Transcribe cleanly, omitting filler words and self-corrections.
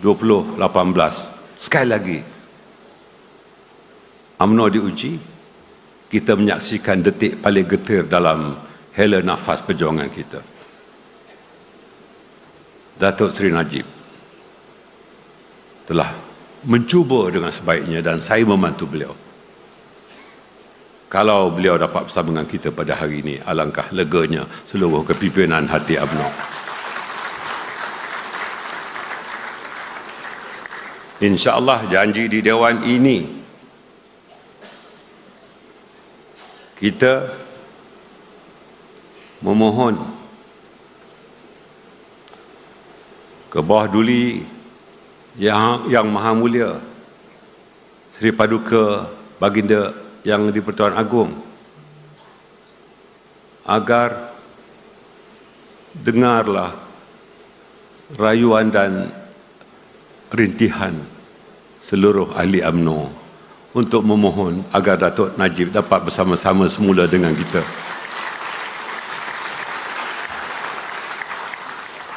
2018, sekali lagi UMNO diuji. Kita menyaksikan detik paling getir dalam hela nafas perjuangan kita. Datuk Seri Najib telah mencuba dengan sebaiknya dan saya membantu beliau. Kalau beliau dapat bersama dengan kita pada hari ini, alangkah leganya seluruh kepimpinan hati UMNO. InsyaAllah janji di Dewan ini kita memohon ke bawah duli yang Maha Mulia Seri Paduka Baginda Yang di-Pertuan Agong agar dengarlah rayuan dan rintihan seluruh ahli UMNO untuk memohon agar Datuk Najib dapat bersama-sama semula dengan kita.